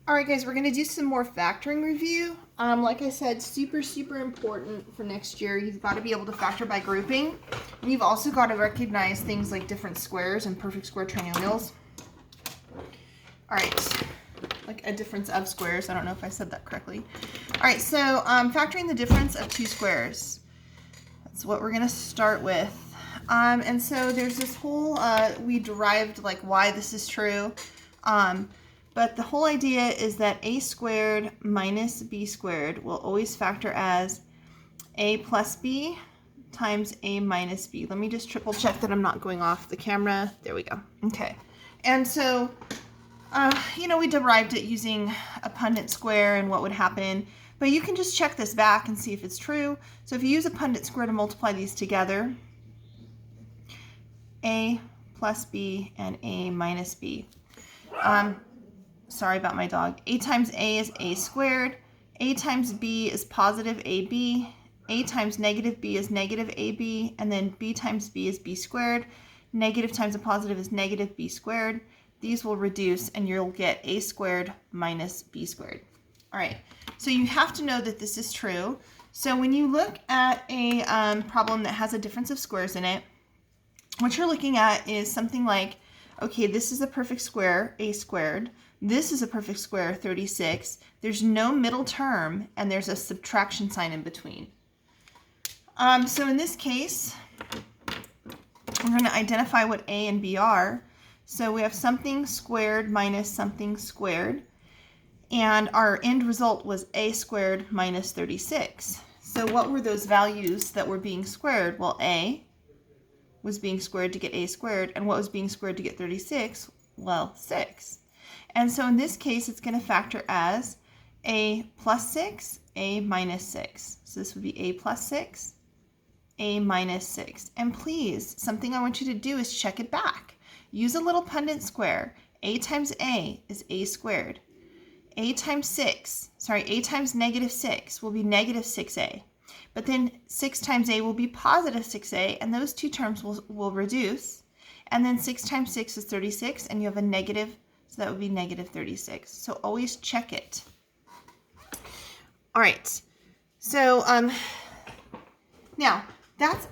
All right, guys, we're going to do some more factoring review. Like I said, super important for next year. You've got to be able to factor by grouping. And you've also got to recognize things like different squares and perfect square trinomials. All right, like a difference of squares. I don't know if I said that correctly. All right, so factoring the difference of two squares. That's what we're going to start with. And so there's this whole, we derived like why this is true. But the whole idea is that a squared minus b squared will always factor as a plus b times a minus b. Let me just triple check that I'm not going off the camera. There we go. Okay. And so, we derived it using a Punnett square and what would happen. But you can just check this back and see if it's true. So if you use a Punnett square to multiply these together, a plus b and a minus b. Sorry about my dog. A times a is a squared. A times b is positive ab. A times negative b is negative ab. And then b times b is b squared. Negative times a positive is negative b squared. These will reduce and you'll get a squared minus b squared. All right, so you have to know that this is true. So when you look at a problem that has a difference of squares in it, what you're looking at is something like, okay, this is a perfect square, a squared. This is a perfect square, 36. There's no middle term, and there's a subtraction sign in between. So in this case, we're going to identify what a and b are. So we have something squared minus something squared. And our end result was a squared minus 36. So what were those values that were being squared? Well, a was being squared to get a squared, and what was being squared to get 36? Well, 6. And so in this case, it's going to factor as a plus 6, a minus 6. So this would be a plus 6, a minus 6. And please, something I want you to do is check it back. Use a little Punnett square. A times a is a squared. A times negative 6 will be negative 6a. But then 6 times a will be positive 6a, and those two terms will reduce. And then 6 times 6 is 36, and you have a negative, so that would be negative 36. So always check it. All right. So now that's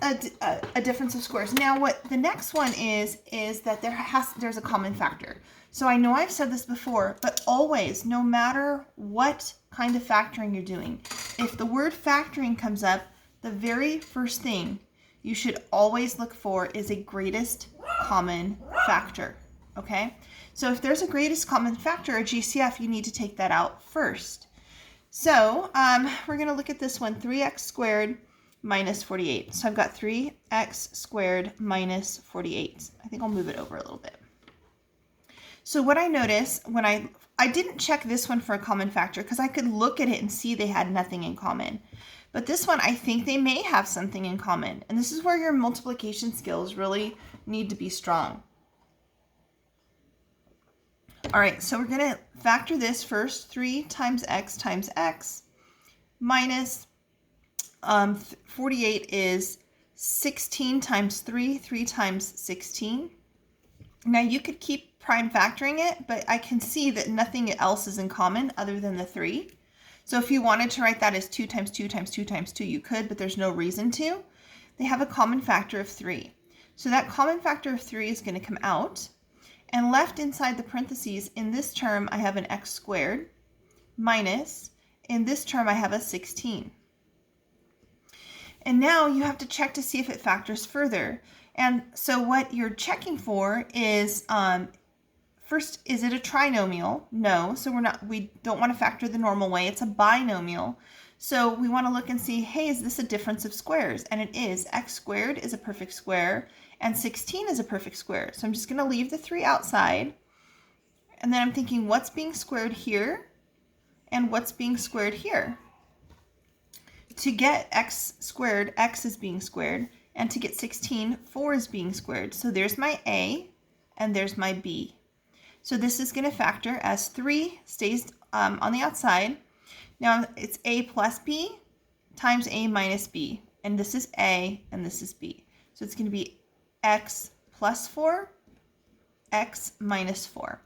a difference of squares. Now what the next one is that there's a common factor. So I know I've said this before, but always, no matter what kind of factoring you're doing, if the word factoring comes up, the very first thing you should always look for is a greatest common factor, okay? So if there's a greatest common factor, a GCF, you need to take that out first. So we're going to look at this one, 3x squared minus 48. So I've got 3x squared minus 48. I think I'll move it over a little bit. So what I noticed when I didn't check this one for a common factor because I could look at it and see they had nothing in common. But this one, I think they may have something in common. And this is where your multiplication skills really need to be strong. All right, so we're going to factor this first. 3 times x minus 48 is 16 times 3, 3 times 16. Now you could keep prime factoring it, but I can see that nothing else is in common other than the 3. So if you wanted to write that as 2 times 2 times 2 times 2, you could, but there's no reason to. They have a common factor of 3. So that common factor of 3 is going to come out. And left inside the parentheses, in this term, I have an x squared minus, in this term, I have a 16. And now you have to check to see if it factors further. And so what you're checking for is, first, is it a trinomial? No, so we don't want to factor the normal way. It's a binomial. So we want to look and see, hey, is this a difference of squares? And it is. X squared is a perfect square, and 16 is a perfect square. So I'm just going to leave the 3 outside. And then I'm thinking, what's being squared here? And what's being squared here? To get x squared, x is being squared. And to get 16, 4 is being squared. So there's my a, and there's my b. So this is going to factor as 3 stays on the outside. Now it's a plus b times a minus b. And this is a, and this is b. So it's going to be x plus 4, x minus 4.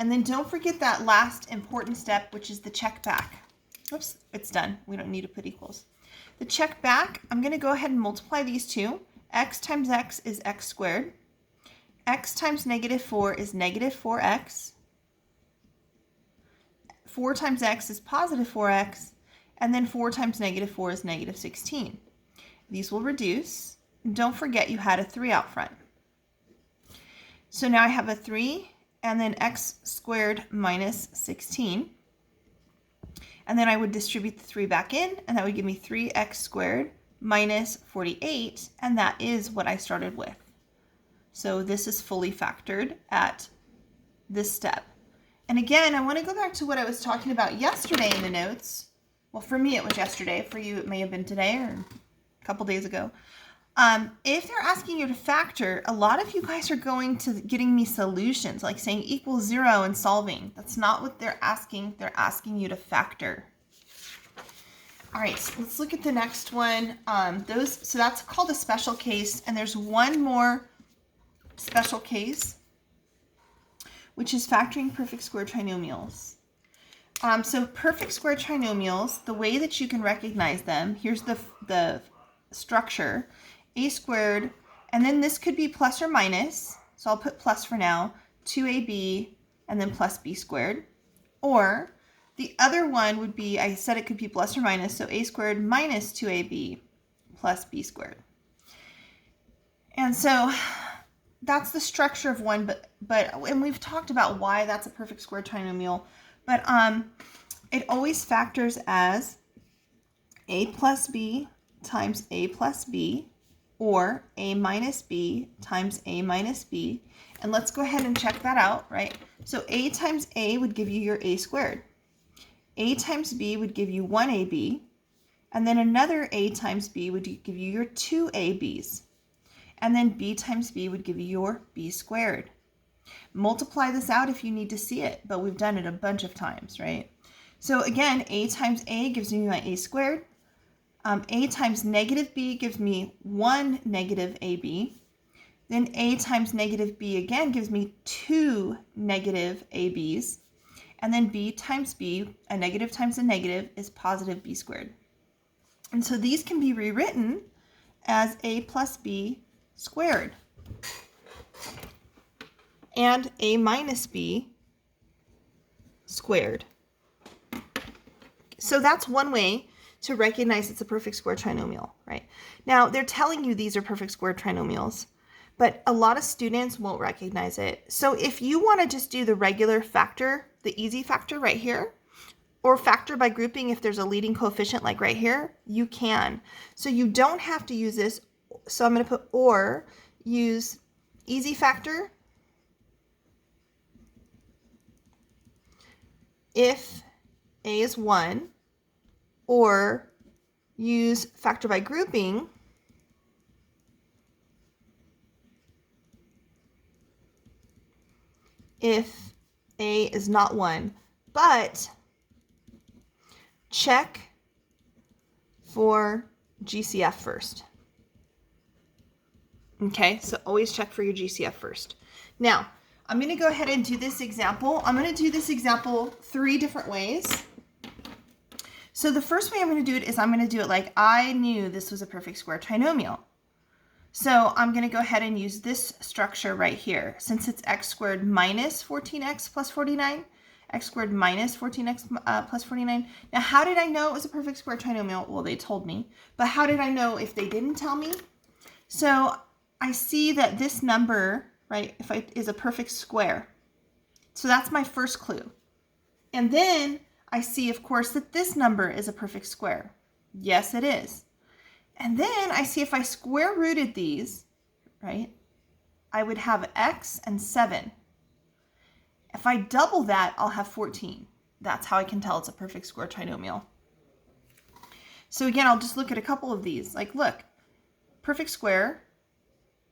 And then don't forget that last important step, which is the check back. Oops, it's done. We don't need to put equals. The check back, I'm going to go ahead and multiply these two. X times x is x squared. X times negative 4 is negative 4x. 4 times x is positive 4x. And then 4 times negative 4 is negative 16. These will reduce. Don't forget you had a 3 out front. So now I have a 3 and then x squared minus 16. And then I would distribute the 3 back in, and that would give me 3x squared minus 48, and that is what I started with. So this is fully factored at this step. And again, I want to go back to what I was talking about yesterday in the notes. Well, for me it was yesterday. For you it may have been today or a couple days ago. If they're asking you to factor, a lot of you guys are going to getting me solutions, like saying equals 0 and solving. That's not what they're asking. They're asking you to factor. All right, so let's look at the next one. So that's called a special case, and there's one more special case, which is factoring perfect square trinomials. So perfect square trinomials, the way that you can recognize them, here's the structure. A squared, and then this could be plus or minus, so I'll put plus for now, 2ab, and then plus b squared. Or the other one would be, I said it could be plus or minus, so a squared minus 2ab plus b squared. And so that's the structure of one, and we've talked about why that's a perfect square trinomial, but it always factors as a plus b times a plus b, or a minus b times a minus b. And let's go ahead and check that out, right? So a times a would give you your a squared. A times b would give you 1ab. And then another a times b would give you your 2ab's. And then b times b would give you your b squared. Multiply this out if you need to see it, but we've done it a bunch of times, right? So again, a times a gives me my a squared. A times negative b gives me 1 negative ab. Then a times negative b again gives me 2 negative ab's. And then b times b, a negative times a negative, is positive b squared. And so these can be rewritten as a plus b squared. And a minus b squared. So that's one way to recognize it's a perfect square trinomial, right? Now, they're telling you these are perfect square trinomials, but a lot of students won't recognize it. So if you want to just do the regular factor, the easy factor right here, or factor by grouping if there's a leading coefficient like right here, you can. So you don't have to use this. So I'm going to put or, use easy factor if a is 1, or use factor by grouping if a is not 1, but check for GCF first. Okay, so always check for your GCF first. Now, I'm going to go ahead and do this example. I'm going to do this example 3 different ways. So the first way I'm going to do it is I'm going to do it like I knew this was a perfect square trinomial. So I'm going to go ahead and use this structure right here. Since it's x squared minus 14x plus 49, x squared minus 14x plus 49. Now, how did I know it was a perfect square trinomial? Well, they told me. But how did I know if they didn't tell me? So I see that this number, right, is a perfect square. So that's my first clue. And then I see, of course, that this number is a perfect square. Yes, it is. And then I see if I square rooted these, right, I would have x and 7. If I double that, I'll have 14. That's how I can tell it's a perfect square trinomial. So again, I'll just look at a couple of these. Like, look, perfect square.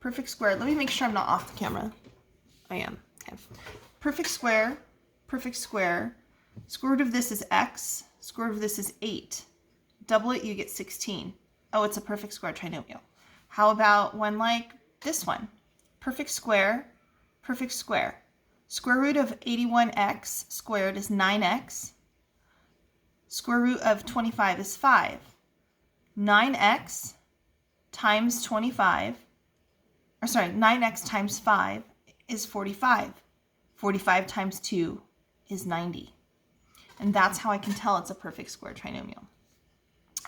Let me make sure I'm not off the camera. I am. Okay. Perfect square. Square root of this is x. Square root of this is 8. Double it, you get 16. Oh, it's a perfect square trinomial. How about one like this one? Perfect square. Square root of 81x squared is 9x. Square root of 25 is 5. 9x times 25, or sorry, 9x times 5 is 45. 45 times 2 is 90. And that's how I can tell it's a perfect square trinomial.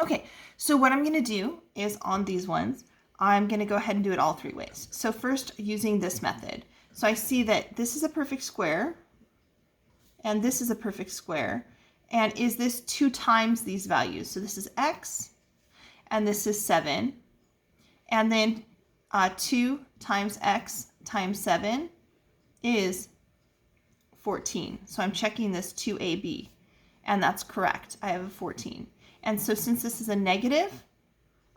Okay, so what I'm going to do is on these ones, I'm going to go ahead and do it all 3 ways. So first, using this method. So I see that this is a perfect square, and this is a perfect square. And is this 2 times these values? So this is x, and this is 7. And then 2 times x times 7 is 14. So I'm checking this 2ab, and that's correct. I have a 14. And so since this is a negative,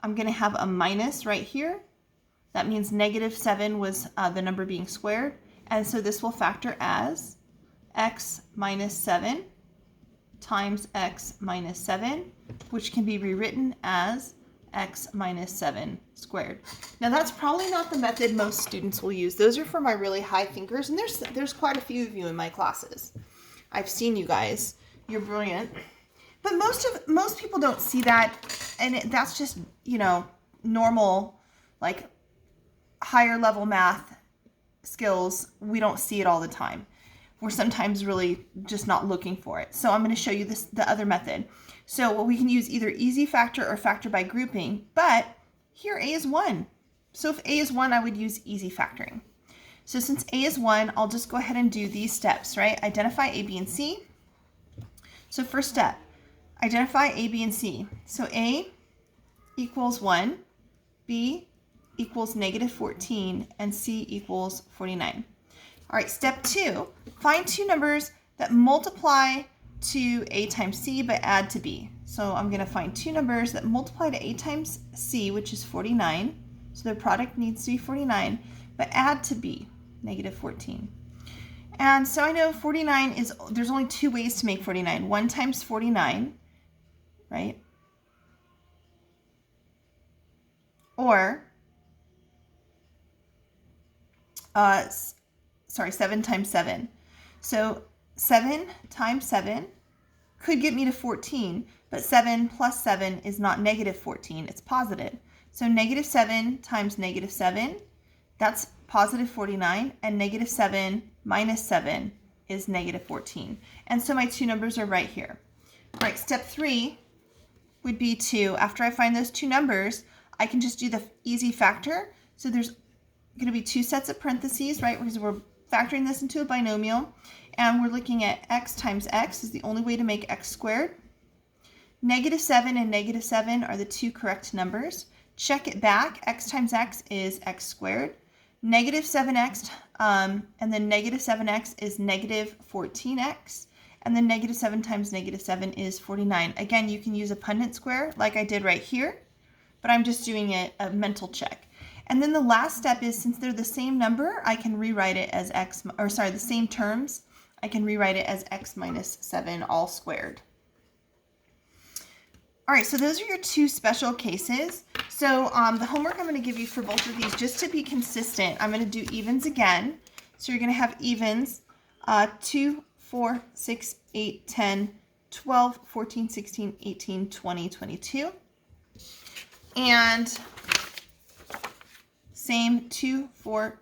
I'm going to have a minus right here. That means negative 7 was the number being squared. And so this will factor as x minus 7 times x minus 7, which can be rewritten as x minus 7 squared. Now that's probably not the method most students will use. Those are for my really high thinkers, and there's quite a few of you in my classes. I've seen you guys. You're brilliant. But most people don't see that, and that's just, you know, normal, like higher level math skills. We don't see it all the time. We're sometimes really just not looking for it. So I'm going to show you the other method. So we can use either easy factor or factor by grouping, but here a is 1. So if a is 1, I would use easy factoring. So since a is 1, I'll just go ahead and do these steps, right? Identify a, b, and c. So first step, identify a, b, and c. So a equals 1, b equals negative 14, and c equals 49. All right, step 2, find 2 numbers that multiply to a times c but add to b. So I'm going to find 2 numbers that multiply to a times c, which is 49. So their product needs to be 49, but add to b, negative 14. And so I know 49 is, there's only 2 ways to make 49. 1 times 49, right? Or, 7 times 7. So 7 times 7 could get me to 14, but 7 plus 7 is not negative 14, it's positive. So negative 7 times negative 7, that's positive 49, and negative 7 minus 7 is negative 14. And so my 2 numbers are right here. All right, step 3 would be to, after I find those 2 numbers, I can just do the easy factor. So there's going to be 2 sets of parentheses, right, because we're factoring this into a binomial, and we're looking at x times x is the only way to make x squared. Negative 7 and negative 7 are the 2 correct numbers. Check it back. X times x is x squared. Negative 7x, and then negative 7x is negative 14x, and then negative 7 times negative 7 is 49. Again, you can use a Punnett square like I did right here, but I'm just doing it a mental check. And then the last step is, since they're the same number, I can rewrite it as x, or sorry, the same terms, I can rewrite it as x minus 7 all squared. All right, so those are your 2 special cases. So the homework I'm going to give you for both of these, just to be consistent, I'm going to do evens again. So you're going to have evens 2, 4, 6, 8, 10, 12, 14, 16, 18, 20, 22. And same 2, 4,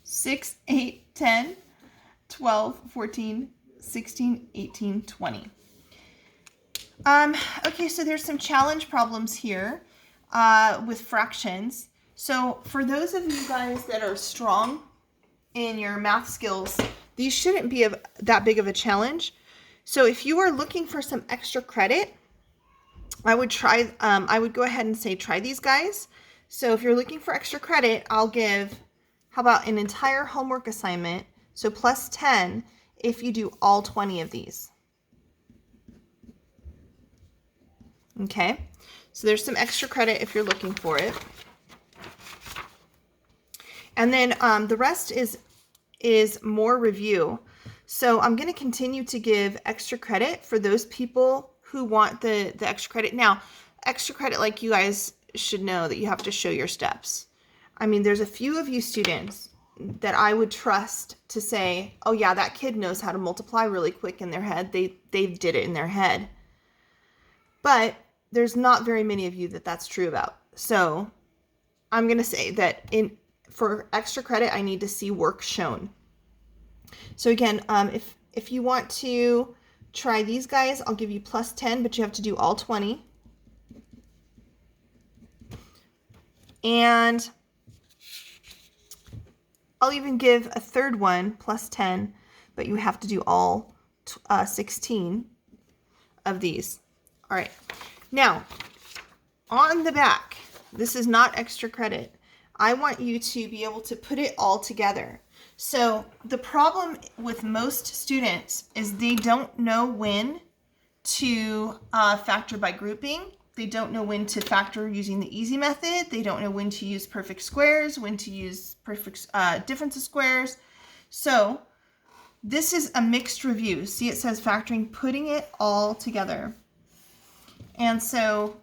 6, 8, 10, 12, 14, 16, 18, 20. Okay, so there's some challenge problems here with fractions. So for those of you guys that are strong in your math skills, these shouldn't be that big of a challenge. So if you are looking for some extra credit, I would go ahead and say try these guys. So if you're looking for extra credit, I'll give, how about an entire homework assignment, so plus 10 if you do all 20 of these. Okay, so there's some extra credit if you're looking for it. And then the rest is more review. So I'm going to continue to give extra credit for those people who want the extra credit. Now, extra credit, like, you guys should know that you have to show your steps. I mean, there's a few of you students that I would trust to say, oh yeah, that kid knows how to multiply really quick in their head. They did it in their head. But there's not very many of you that that's true about. So I'm going to say that for extra credit, I need to see work shown. So again, if you want to try these guys, I'll give you plus 10, but you have to do all 20. And I'll even give a third one plus 10, but you have to do all 16 of these. All right. Now, on the back, this is not extra credit. I want you to be able to put it all together. So the problem with most students is they don't know when to factor by grouping. They don't know when to factor using the easy method. They don't know when to use perfect squares, when to use perfect difference of squares. So this is a mixed review. See, it says factoring, putting it all together. And so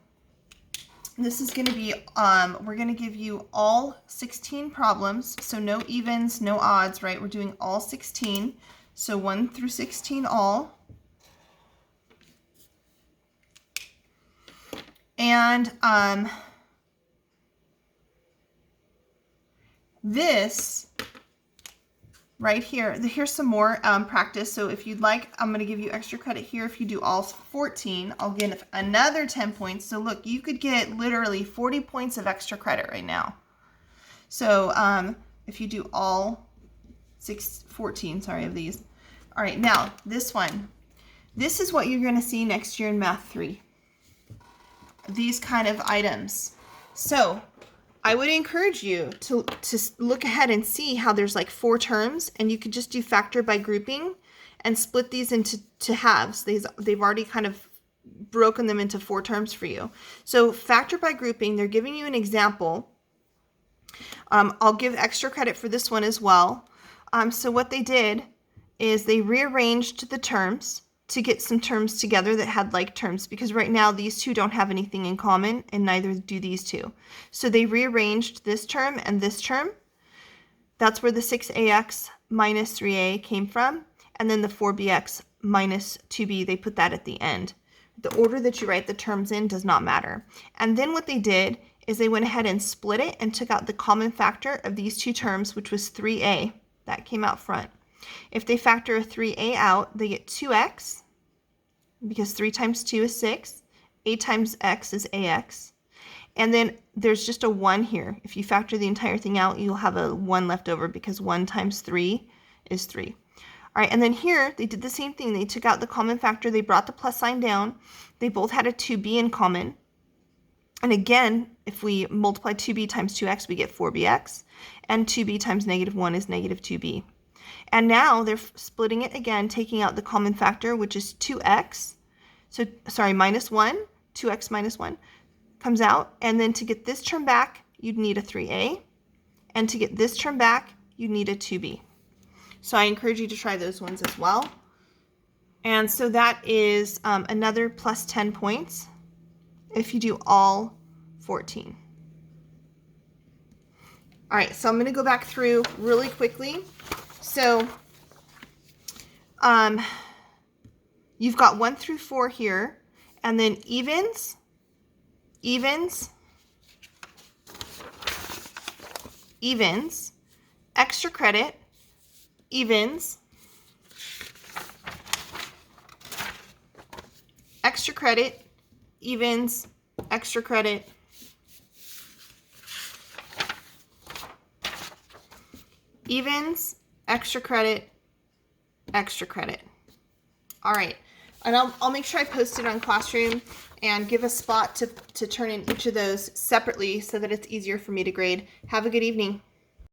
this is going to be, we're going to give you all 16 problems. So no evens, no odds, right? We're doing all 16. So 1 through 16 all. And this right here, here's some more practice. So if you'd like, I'm going to give you extra credit here. If you do all 14, I'll give another 10 points. So look, you could get literally 40 points of extra credit right now. So if you do all 14 of these. All right, now this one. This is what you're going to see next year in Math 3. These kind of items. So I would encourage you to look ahead and see how there's like 4 terms, and you could just do factor by grouping and split these into halves. They've already kind of broken them into 4 terms for you. So factor by grouping, they're giving you an example. I'll give extra credit for this one as well. So what they did is they rearranged the terms to get some terms together that had like terms, because right now these two don't have anything in common and neither do these two. So they rearranged this term and this term. That's where the 6ax minus 3a came from. And then the 4bx minus 2b, they put that at the end. The order that you write the terms in does not matter. And then what they did is they went ahead and split it and took out the common factor of these two terms, which was 3a. That came out front. If they factor a 3a out, they get 2x, because 3 times 2 is 6. A times x is ax. And then there's just a 1 here. If you factor the entire thing out, you'll have a 1 left over, because 1 times 3 is 3. All right, and then here, they did the same thing. They took out the common factor. They brought the plus sign down. They both had a 2b in common. And again, if we multiply 2b times 2x, we get 4bx. And 2b times negative 1 is negative 2b. And now they're splitting it again, taking out the common factor, which is 2x. So, sorry, minus 1, 2x minus 1 comes out. And then to get this term back, you'd need a 3a. And to get this term back, you'd need a 2b. So I encourage you to try those ones as well. And so that is another plus 10 points if you do all 14. All right, so I'm going to go back through really quickly. So you've got 1 through 4 here, and then evens, extra credit, evens, extra credit, evens, extra credit, evens, extra credit, extra credit. All right, and I'll make sure I post it on Classroom and give a spot to turn in each of those separately so that it's easier for me to grade. Have a good evening.